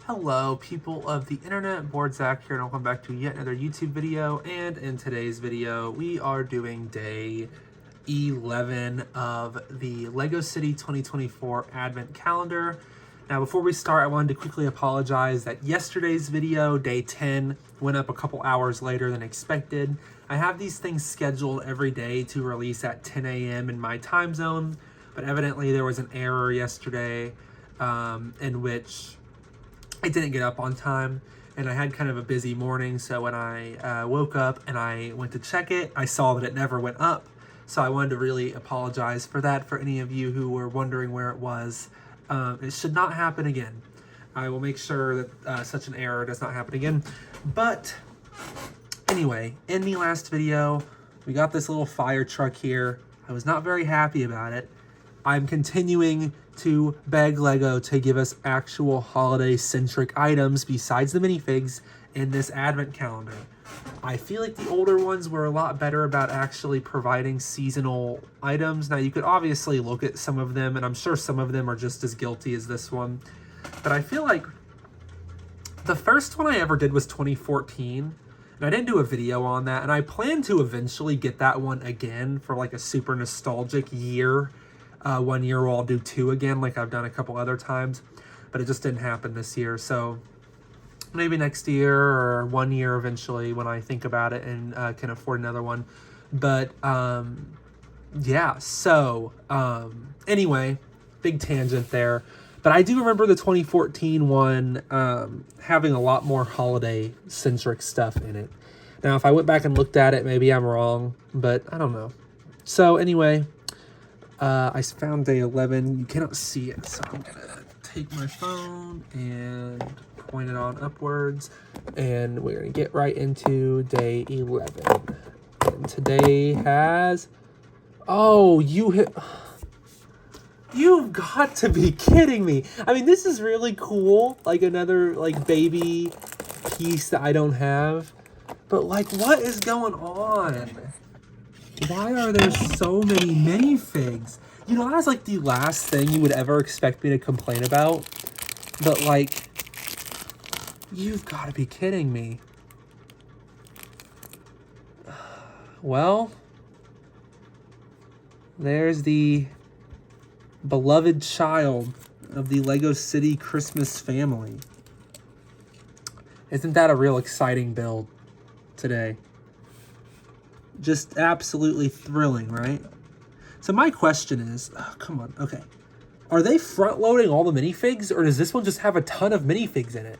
Hello, people of the internet. Board Zach here, and welcome back to yet another YouTube video. And in today's video, we are doing day 11 of the LEGO City 2024 Advent Calendar. Now, before we start, I wanted to quickly apologize that yesterday's video, day 10, went up a couple hours later than expected. I have these things scheduled every day to release at 10 a.m. in my time zone, but evidently there was an error yesterday in which I didn't get up on time, and I had kind of a busy morning, so when I woke up and I went to check it, I saw that it never went up. So I wanted to really apologize for that for any of you who were wondering where it was. It should not happen again. I will make sure that such an error does not happen again. But anyway, in the last video, we got this little fire truck here. I was not very happy about it. I'm continuing to beg LEGO to give us actual holiday-centric items besides the minifigs in this advent calendar. I feel like the older ones were a lot better about actually providing seasonal items. Now, you could obviously look at some of them, and I'm sure some of them are just as guilty as this one. But I feel like the first one I ever did was 2014, and I didn't do a video on that, and I plan to eventually get that one again for like a super nostalgic year. One year I'll do two again, like I've done a couple other times, but it just didn't happen this year. So maybe next year or 1 year eventually when I think about it and can afford another one. But yeah, so anyway, big tangent there. But I do remember the 2014 one having a lot more holiday-centric stuff in it. Now, if I went back and looked at it, maybe I'm wrong, but I don't know. So anyway, I found day 11. You cannot see it, so I'm gonna take my phone and point it on upwards, and we're gonna get right into day 11. And today has, oh, you've got to be kidding me. I mean, this is really cool, like another like baby piece that I don't have, but like, what is going on? Why are there so many minifigs? You know, that's like the last thing you would ever expect me to complain about. But like, you've got to be kidding me. Well, there's the beloved child of the LEGO City Christmas family. Isn't that a real exciting build today? Just absolutely thrilling, right? So my question is, oh, come on, okay. Are they front-loading all the minifigs, or does this one just have a ton of minifigs in it?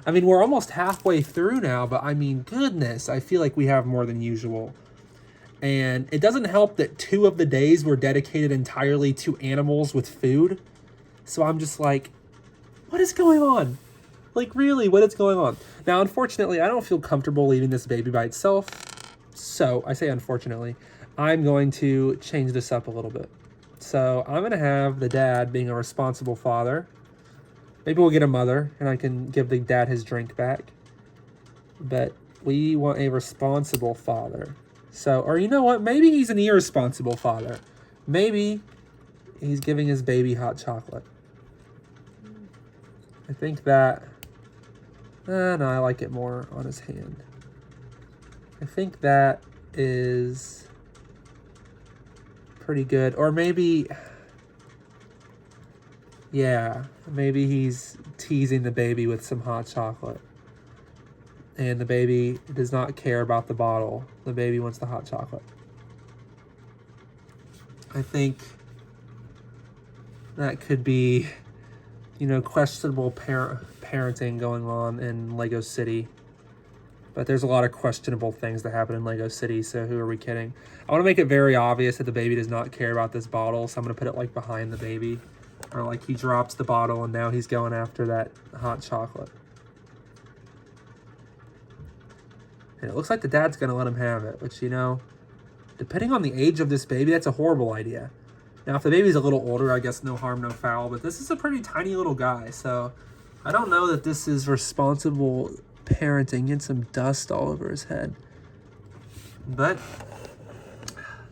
I mean, we're almost halfway through now, but I mean, goodness, I feel like we have more than usual. And it doesn't help that 2 of the days were dedicated entirely to animals with food. So I'm just like, what is going on? Like, really, what is going on? Now, unfortunately, I don't feel comfortable leaving this baby by itself. So, I say unfortunately, I'm going to change this up a little bit. So, I'm going to have the dad being a responsible father. Maybe we'll get a mother, and I can give the dad his drink back. But we want a responsible father. So, or you know what? Maybe he's an irresponsible father. Maybe he's giving his baby hot chocolate. I think that... no, I like it more on his hand. I think that is pretty good. Or maybe, yeah, maybe he's teasing the baby with some hot chocolate. And the baby does not care about the bottle. The baby wants the hot chocolate. I think that could be, you know, questionable parenting going on in LEGO City. But there's a lot of questionable things that happen in LEGO City, so who are we kidding? I want to make it very obvious that the baby does not care about this bottle, so I'm going to put it like behind the baby. Or like he drops the bottle and now he's going after that hot chocolate. And it looks like the dad's going to let him have it, which, you know, depending on the age of this baby, that's a horrible idea. Now, if the baby's a little older, I guess no harm, no foul, but this is a pretty tiny little guy, so I don't know that this is responsible parenting. Get some dust all over his head. But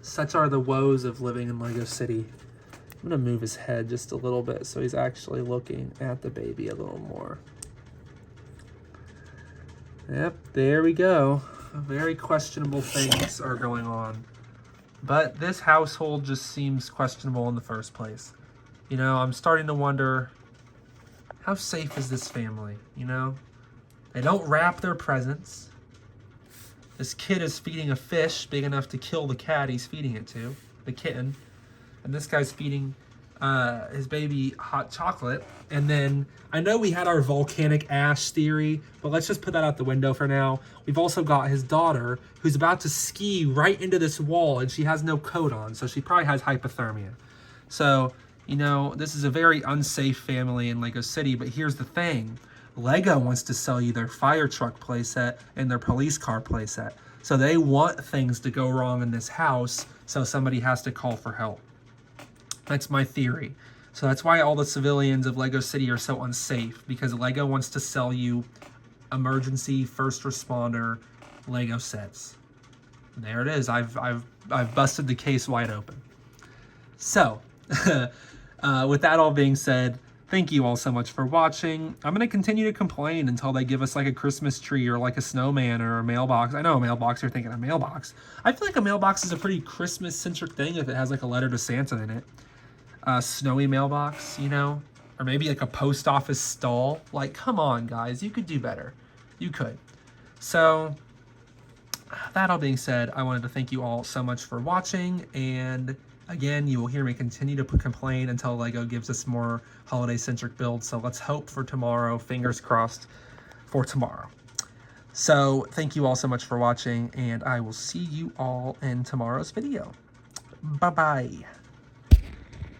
such are the woes of living in LEGO City. I'm going to move his head just a little bit so he's actually looking at the baby a little more. Yep, there we go. Very questionable things are going on. But this household just seems questionable in the first place. You know, I'm starting to wonder, how safe is this family, you know? They don't wrap their presents. This kid is feeding a fish big enough to kill the cat he's feeding it to, the kitten. And this guy's feeding his baby hot chocolate. And then I know we had our volcanic ash theory, but let's just put that out the window for now. We've also got his daughter who's about to ski right into this wall, and she has no coat on, so she probably has hypothermia. So, you know, this is a very unsafe family in Lego City, but here's the thing. Lego wants to sell you their fire truck playset and their police car playset. So they want things to go wrong in this house, so somebody has to call for help. That's my theory. So that's why all the civilians of Lego City are so unsafe, because Lego wants to sell you emergency first responder Lego sets. And there it is. I've busted the case wide open. So, with that all being said, thank you all so much for watching. I'm going to continue to complain until they give us like a Christmas tree or like a snowman or a mailbox. I know a mailbox, you're thinking a mailbox. I feel like a mailbox is a pretty Christmas-centric thing if it has like a letter to Santa in it. A snowy mailbox, you know? Or maybe like a post office stall. Like, come on, guys. You could do better. You could. So, that all being said, I wanted to thank you all so much for watching, and again, you will hear me continue to complain until Lego gives us more holiday-centric builds, so let's hope for tomorrow, fingers crossed for tomorrow. So, thank you all so much for watching, and I will see you all in tomorrow's video. Bye-bye.